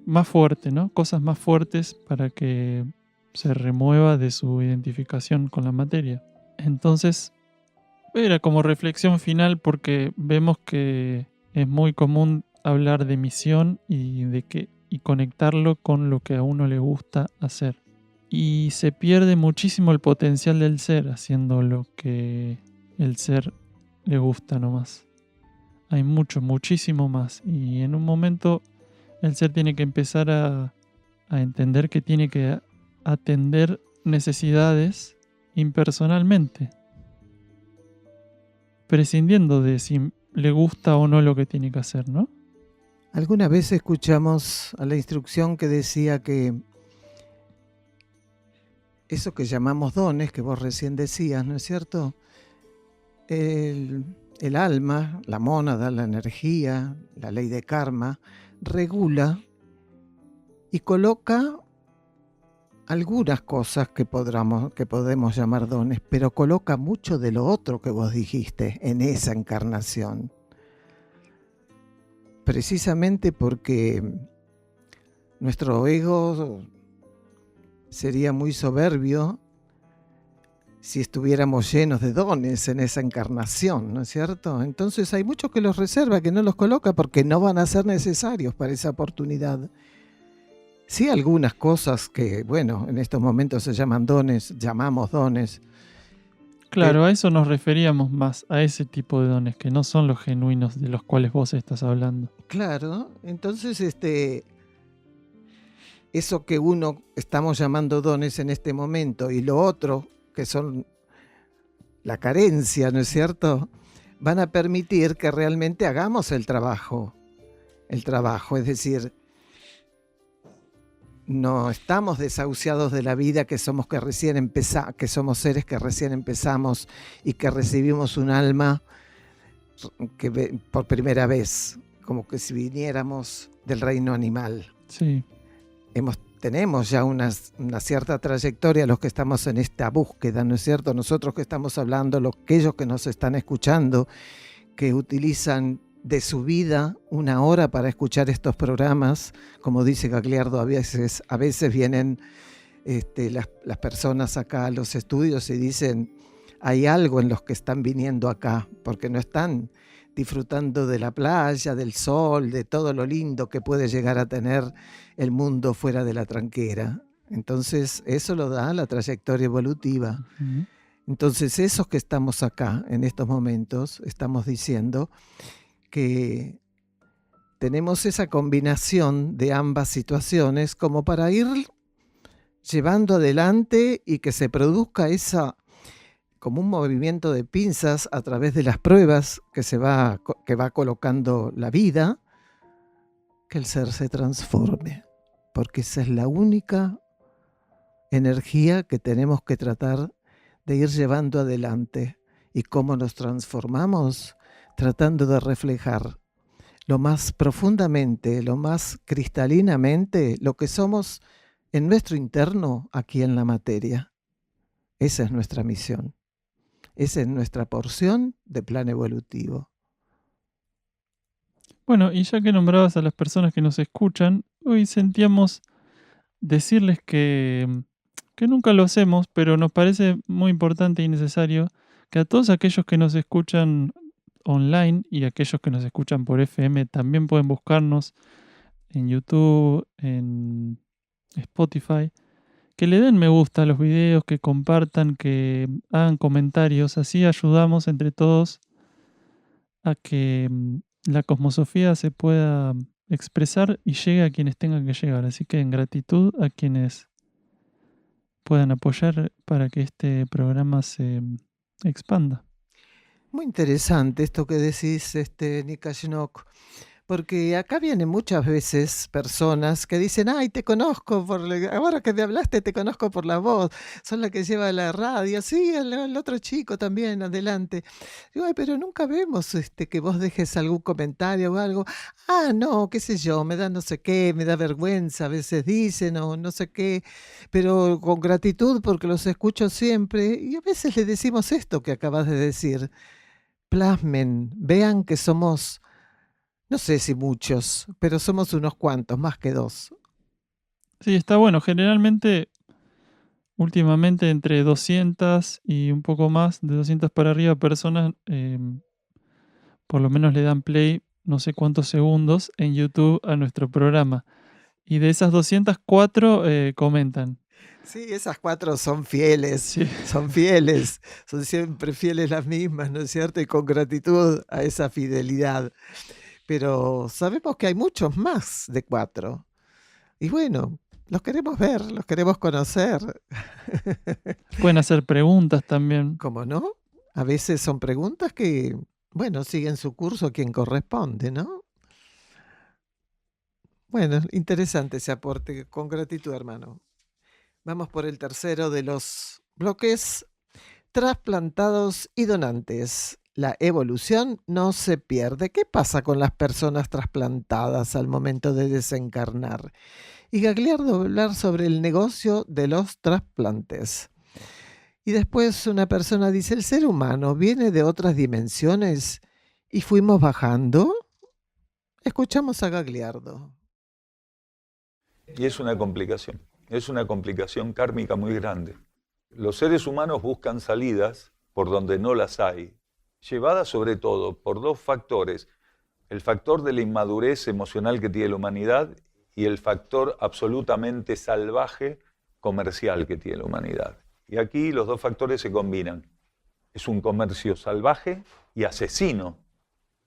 más fuerte, ¿no? Cosas más fuertes para que se remueva de su identificación con la materia. Entonces, era como reflexión final, porque vemos que es muy común hablar de misión y conectarlo con lo que a uno le gusta hacer. Y se pierde muchísimo el potencial del ser haciendo lo que el ser le gusta nomás. Hay muchísimo más. Y en un momento el ser tiene que empezar a entender que tiene que atender necesidades impersonalmente, prescindiendo de si le gusta o no lo que tiene que hacer, ¿no? Alguna vez escuchamos a la instrucción que decía que eso que llamamos dones, que vos recién decías, ¿no es cierto? El alma, la mónada, la energía, la ley de karma, regula y coloca algunas cosas que podemos llamar dones, pero coloca mucho de lo otro que vos dijiste en esa encarnación. Precisamente porque nuestro ego sería muy soberbio si estuviéramos llenos de dones en esa encarnación, ¿no es cierto? Entonces hay muchos que los reserva, que no los coloca porque no van a ser necesarios para esa oportunidad. Sí, algunas cosas que, bueno, en estos momentos se llaman dones, llamamos dones. Claro, a eso nos referíamos más, a ese tipo de dones, que no son los genuinos de los cuales vos estás hablando. Claro, entonces eso que uno estamos llamando dones en este momento y lo otro, que son la carencia, ¿no es cierto?, van a permitir que realmente hagamos el trabajo. Es decir, no estamos desahuciados de la vida, que somos seres que recién empezamos y que recibimos un alma que por primera vez, como que si viniéramos del reino animal. Sí. Tenemos ya una cierta trayectoria los que estamos en esta búsqueda, ¿no es cierto? Nosotros que estamos hablando, aquellos que nos están escuchando, que utilizan de su vida 1 hora para escuchar estos programas, como dice Gagliardo, a veces vienen las personas acá a los estudios y dicen, hay algo en los que están viniendo acá, porque no están disfrutando de la playa, del sol, de todo lo lindo que puede llegar a tener el mundo fuera de la tranquera. Entonces eso lo da la trayectoria evolutiva. Uh-huh. Entonces esos que estamos acá en estos momentos, estamos diciendo que tenemos esa combinación de ambas situaciones como para ir llevando adelante y que se produzca como un movimiento de pinzas a través de las pruebas que va colocando la vida, que el ser se transforme, porque esa es la única energía que tenemos que tratar de ir llevando adelante. ¿Y cómo nos transformamos? Tratando de reflejar lo más profundamente, lo más cristalinamente, lo que somos en nuestro interno aquí en la materia. Esa es nuestra misión. Esa es nuestra porción de plan evolutivo. Bueno, y ya que nombrabas a las personas que nos escuchan, hoy sentíamos decirles que nunca lo hacemos, pero nos parece muy importante y necesario que a todos aquellos que nos escuchan online y aquellos que nos escuchan por FM también pueden buscarnos en YouTube, en Spotify, que le den me gusta a los videos, que compartan, que hagan comentarios, así ayudamos entre todos a que la cosmosofía se pueda expresar y llegue a quienes tengan que llegar. Así que en gratitud a quienes puedan apoyar para que este programa se expanda. Muy interesante esto que decís, Nika Shinok, Porque acá vienen muchas veces personas que dicen, ay, te conozco, ahora que me hablaste te conozco por la voz, son la que lleva la radio, sí, el otro chico también, adelante. Digo, ay, pero nunca vemos que vos dejes algún comentario o algo. Ah, no, qué sé yo, me da no sé qué, me da vergüenza, a veces dicen o no sé qué, pero con gratitud porque los escucho siempre y a veces le decimos esto que acabas de decir. Plasmen, vean que somos, no sé si muchos, pero somos unos cuantos, más que dos. Sí, está bueno. Generalmente, últimamente, entre 200 y un poco más, de 200 para arriba, personas por lo menos le dan play no sé cuántos segundos en YouTube a nuestro programa. Y de esas 204 comentan. Sí, esas cuatro son fieles, Sí, son siempre fieles las mismas, ¿no es cierto? Y con gratitud a esa fidelidad. Pero sabemos que hay muchos más de cuatro. Y bueno, los queremos ver, los queremos conocer. pueden hacer preguntas también. ¿Cómo no? A veces son preguntas que, bueno, siguen su curso quien corresponde, ¿no? Bueno, interesante ese aporte, con gratitud, hermano. Vamos por el tercero de los bloques, trasplantados y donantes. La evolución no se pierde. ¿Qué pasa con las personas trasplantadas al momento de desencarnar? Y Gagliardo va a hablar sobre el negocio de los trasplantes. Y después una persona dice, ¿el ser humano viene de otras dimensiones y fuimos bajando? Escuchamos a Gagliardo. Y es una complicación kármica muy grande. Los seres humanos buscan salidas por donde no las hay, llevadas sobre todo por dos factores: el factor de la inmadurez emocional que tiene la humanidad y el factor absolutamente salvaje comercial que tiene la humanidad. Y aquí los dos factores se combinan. Es un comercio salvaje y asesino,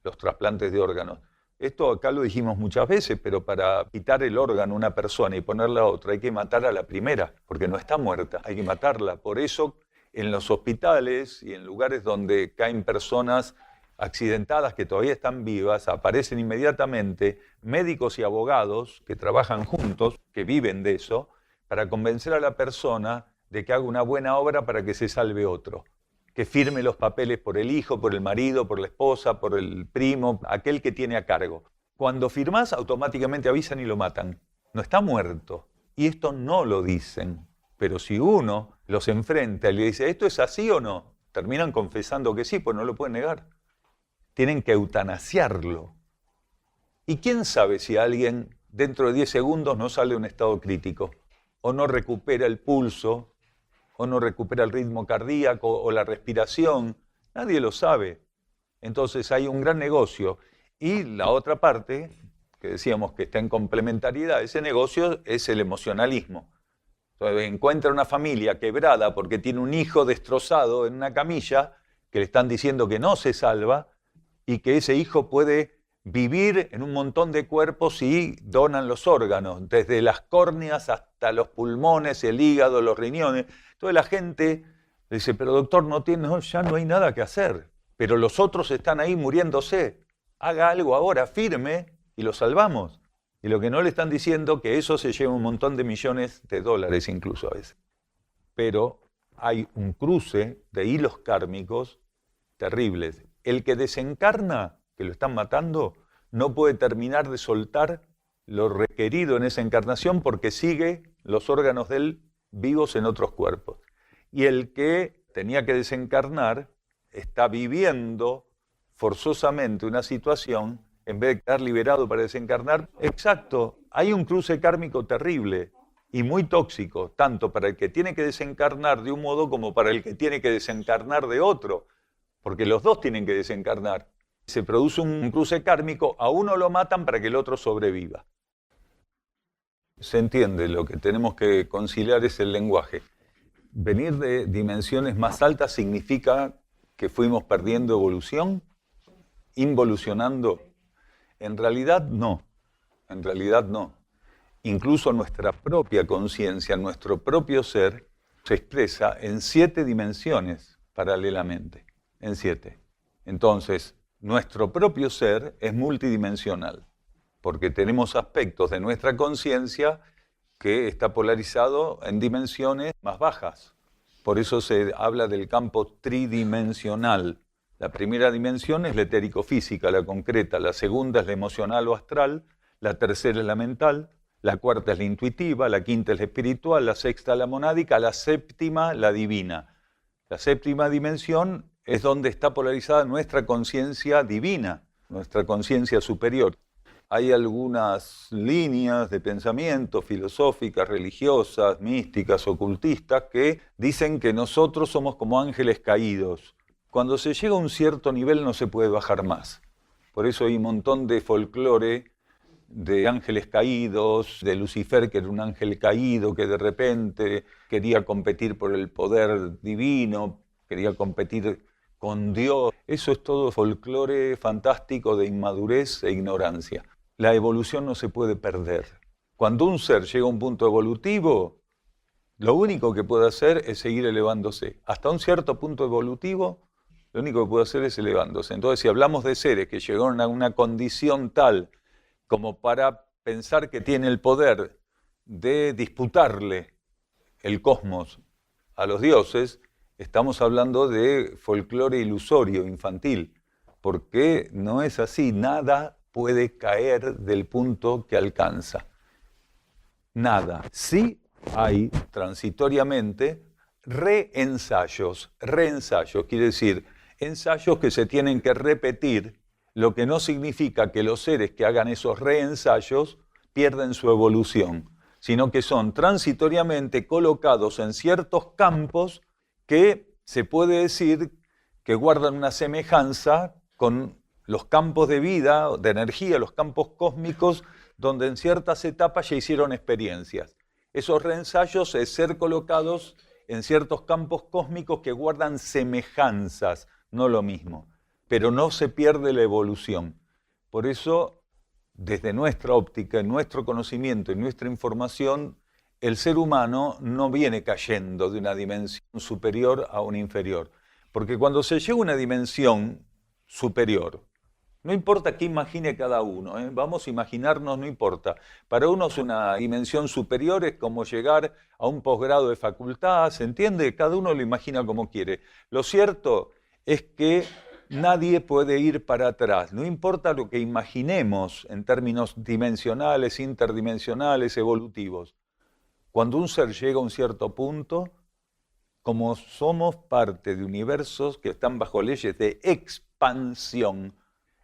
los trasplantes de órganos. Esto acá lo dijimos muchas veces, pero para quitar el órgano a una persona y ponerla a otra hay que matar a la primera, porque no está muerta, hay que matarla. Por eso en los hospitales y en lugares donde caen personas accidentadas que todavía están vivas, aparecen inmediatamente médicos y abogados que trabajan juntos, que viven de eso, para convencer a la persona de que haga una buena obra para que se salve otro, que firme los papeles por el hijo, por el marido, por la esposa, por el primo, aquel que tiene a cargo. Cuando firmás, automáticamente avisan y lo matan. No está muerto. Y esto no lo dicen. Pero si uno los enfrenta y le dice, ¿esto es así o no?, terminan confesando que sí, pues no lo pueden negar. Tienen que eutanasiarlo. ¿Y quién sabe si alguien dentro de 10 segundos no sale de un estado crítico? O no recupera el pulso, o no recupera el ritmo cardíaco o la respiración, nadie lo sabe. Entonces hay un gran negocio. Y la otra parte, que decíamos que está en complementariedad, ese negocio es el emocionalismo. Entonces encuentra una familia quebrada porque tiene un hijo destrozado en una camilla, que le están diciendo que no se salva y que ese hijo puede vivir en un montón de cuerpos si donan los órganos, desde las córneas hasta los pulmones, el hígado, los riñones. Toda la gente dice, pero doctor, ya no hay nada que hacer. Pero los otros están ahí muriéndose. Haga algo ahora, firme, y lo salvamos. Y lo que no le están diciendo, que eso se lleva un montón de millones de dólares incluso a veces. Pero hay un cruce de hilos kármicos terribles. El que desencarna, que lo están matando, no puede terminar de soltar lo requerido en esa encarnación porque sigue los órganos de él vivos en otros cuerpos. Y el que tenía que desencarnar está viviendo forzosamente una situación, en vez de quedar liberado para desencarnar. Exacto, hay un cruce kármico terrible y muy tóxico, tanto para el que tiene que desencarnar de un modo como para el que tiene que desencarnar de otro, porque los dos tienen que desencarnar. Se produce un cruce kármico, a uno lo matan para que el otro sobreviva. Se entiende, lo que tenemos que conciliar es el lenguaje. Venir de dimensiones más altas significa que fuimos perdiendo evolución, involucionando. En realidad no. Incluso nuestra propia conciencia, nuestro propio ser, se expresa en 7 dimensiones paralelamente. En 7. Entonces, nuestro propio ser es multidimensional. porque tenemos aspectos de nuestra conciencia que está polarizado en dimensiones más bajas. Por eso se habla del campo tridimensional. La primera dimensión es la etérico-física, la concreta, la segunda es la emocional o astral, la tercera es la mental, la cuarta es la intuitiva, la quinta es la espiritual, la sexta la monádica, la séptima la divina. La séptima dimensión es donde está polarizada nuestra conciencia divina, nuestra conciencia superior. Hay algunas líneas de pensamiento filosóficas, religiosas, místicas, ocultistas, que dicen que nosotros somos como ángeles caídos. Cuando se llega a un cierto nivel no se puede bajar más. Por eso hay un montón de folclore de ángeles caídos, de Lucifer, que era un ángel caído, que de repente quería competir por el poder divino, quería competir con Dios. Eso es todo folclore fantástico de inmadurez e ignorancia. La evolución no se puede perder. Cuando un ser llega a un punto evolutivo, lo único que puede hacer es seguir elevándose. Hasta un cierto punto evolutivo, lo único que puede hacer es elevándose. Entonces, si hablamos de seres que llegaron a una condición tal como para pensar que tiene el poder de disputarle el cosmos a los dioses, estamos hablando de folclore ilusorio, infantil, porque no es así, nada puede caer del punto que alcanza. Nada. Sí hay transitoriamente reensayos, quiere decir, ensayos que se tienen que repetir, lo que no significa que los seres que hagan esos reensayos pierden su evolución, sino que son transitoriamente colocados en ciertos campos que se puede decir que guardan una semejanza con los campos de vida, de energía, los campos cósmicos, donde en ciertas etapas ya hicieron experiencias. Esos reensayos es ser colocados en ciertos campos cósmicos que guardan semejanzas, no lo mismo, pero no se pierde la evolución. Por eso, desde nuestra óptica, en nuestro conocimiento y nuestra información, el ser humano no viene cayendo de una dimensión superior a una inferior. Porque cuando se llega a una dimensión superior, no importa qué imagine cada uno, vamos a imaginarnos, no importa. Para unos una dimensión superior es como llegar a un posgrado de facultad, ¿se entiende? Cada uno lo imagina como quiere. Lo cierto es que nadie puede ir para atrás, no importa lo que imaginemos en términos dimensionales, interdimensionales, evolutivos. Cuando un ser llega a un cierto punto, como somos parte de universos que están bajo leyes de expansión,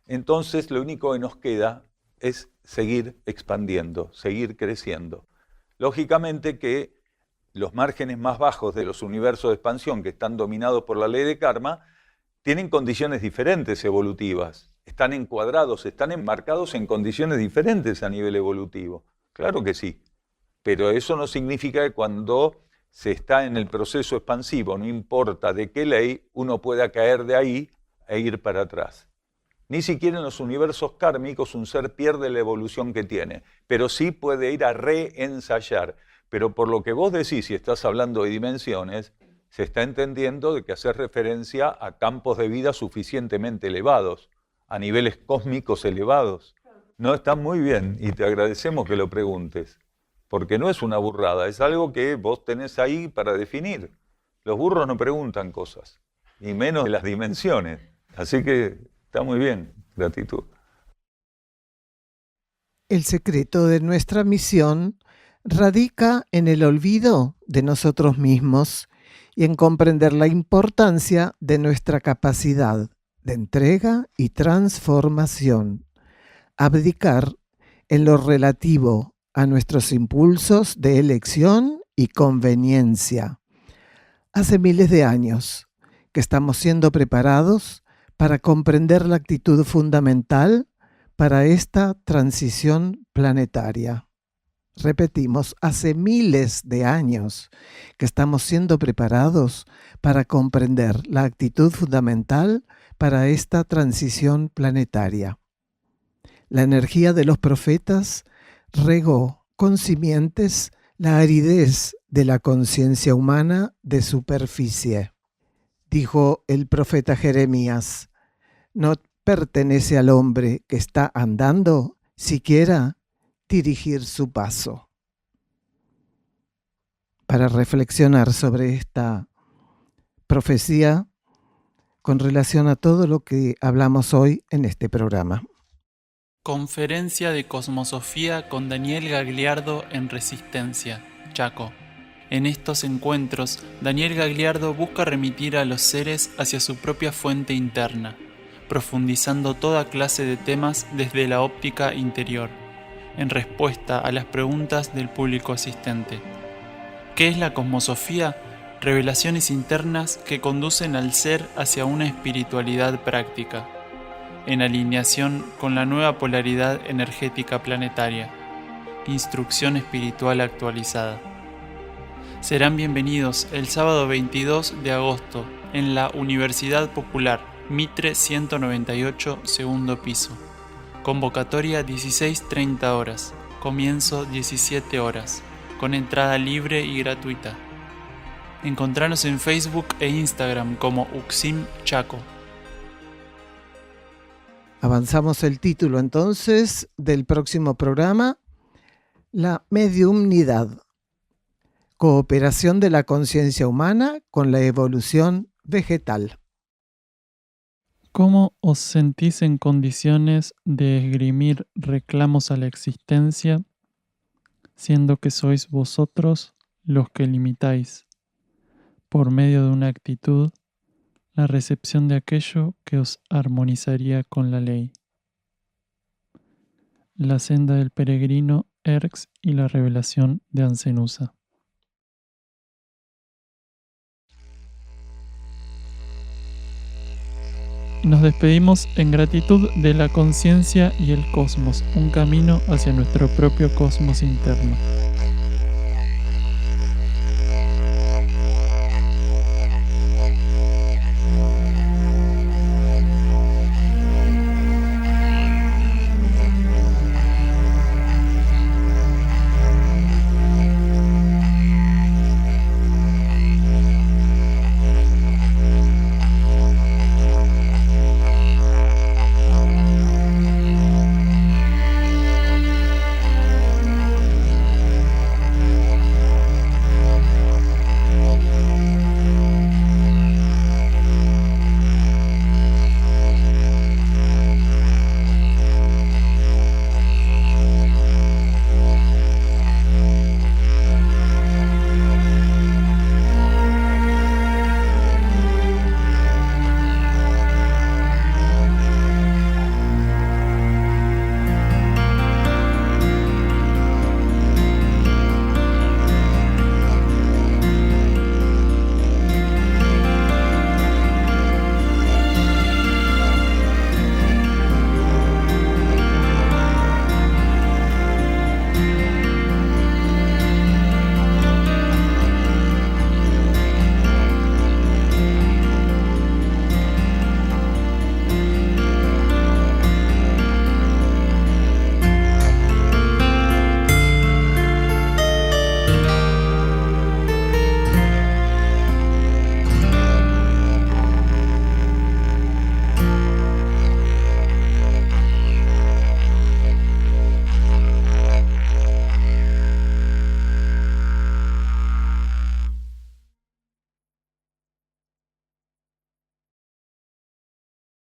entonces lo único que nos queda es seguir expandiendo, seguir creciendo. Lógicamente que los márgenes más bajos de los universos de expansión que están dominados por la ley de karma tienen condiciones diferentes evolutivas, están encuadrados, están enmarcados en condiciones diferentes a nivel evolutivo. Claro que sí, pero eso no significa que cuando se está en el proceso expansivo, no importa de qué ley, uno pueda caer de ahí e ir para atrás. Ni siquiera en los universos kármicos un ser pierde la evolución que tiene, pero sí puede ir a reensayar. Pero por lo que vos decís, si estás hablando de dimensiones, se está entendiendo de que hacer referencia a campos de vida suficientemente elevados, a niveles cósmicos elevados. No, está muy bien y te agradecemos que lo preguntes, porque no es una burrada, es algo que vos tenés ahí para definir. Los burros no preguntan cosas, y menos de las dimensiones. Así que está muy bien, gratitud. El secreto de nuestra misión radica en el olvido de nosotros mismos y en comprender la importancia de nuestra capacidad de entrega y transformación. Abdicar en lo relativo a nuestros impulsos de elección y conveniencia. Hace miles de años que estamos siendo preparados para comprender la actitud fundamental para esta transición planetaria. Repetimos, hace miles de años que estamos siendo preparados para comprender la actitud fundamental para esta transición planetaria. La energía de los profetas regó con simientes la aridez de la conciencia humana de superficie. Dijo el profeta Jeremías: no pertenece al hombre que está andando, siquiera dirigir su paso. Para reflexionar sobre esta profecía con relación a todo lo que hablamos hoy en este programa. Conferencia de Cosmosofía con Daniel Gagliardo en Resistencia, Chaco. En estos encuentros, Daniel Gagliardo busca remitir a los seres hacia su propia fuente interna, profundizando toda clase de temas desde la óptica interior, en respuesta a las preguntas del público asistente. ¿Qué es la cosmosofía? Revelaciones internas que conducen al ser hacia una espiritualidad práctica, en alineación con la nueva polaridad energética planetaria. Instrucción espiritual actualizada. Serán bienvenidos el sábado 22 de agosto en la Universidad Popular, Mitre 198, segundo piso. Convocatoria 16:30 horas, comienzo 17 horas, con entrada libre y gratuita. Encontranos en Facebook e Instagram como Uxim Chaco. Avanzamos el título entonces del próximo programa, la mediumnidad, cooperación de la conciencia humana con la evolución vegetal. ¿Cómo os sentís en condiciones de esgrimir reclamos a la existencia, siendo que sois vosotros los que limitáis, por medio de una actitud, la recepción de aquello que os armonizaría con la ley? La senda del peregrino, Erx y la revelación de Ancenusa. Nos despedimos en gratitud de la conciencia y el cosmos, un camino hacia nuestro propio cosmos interno.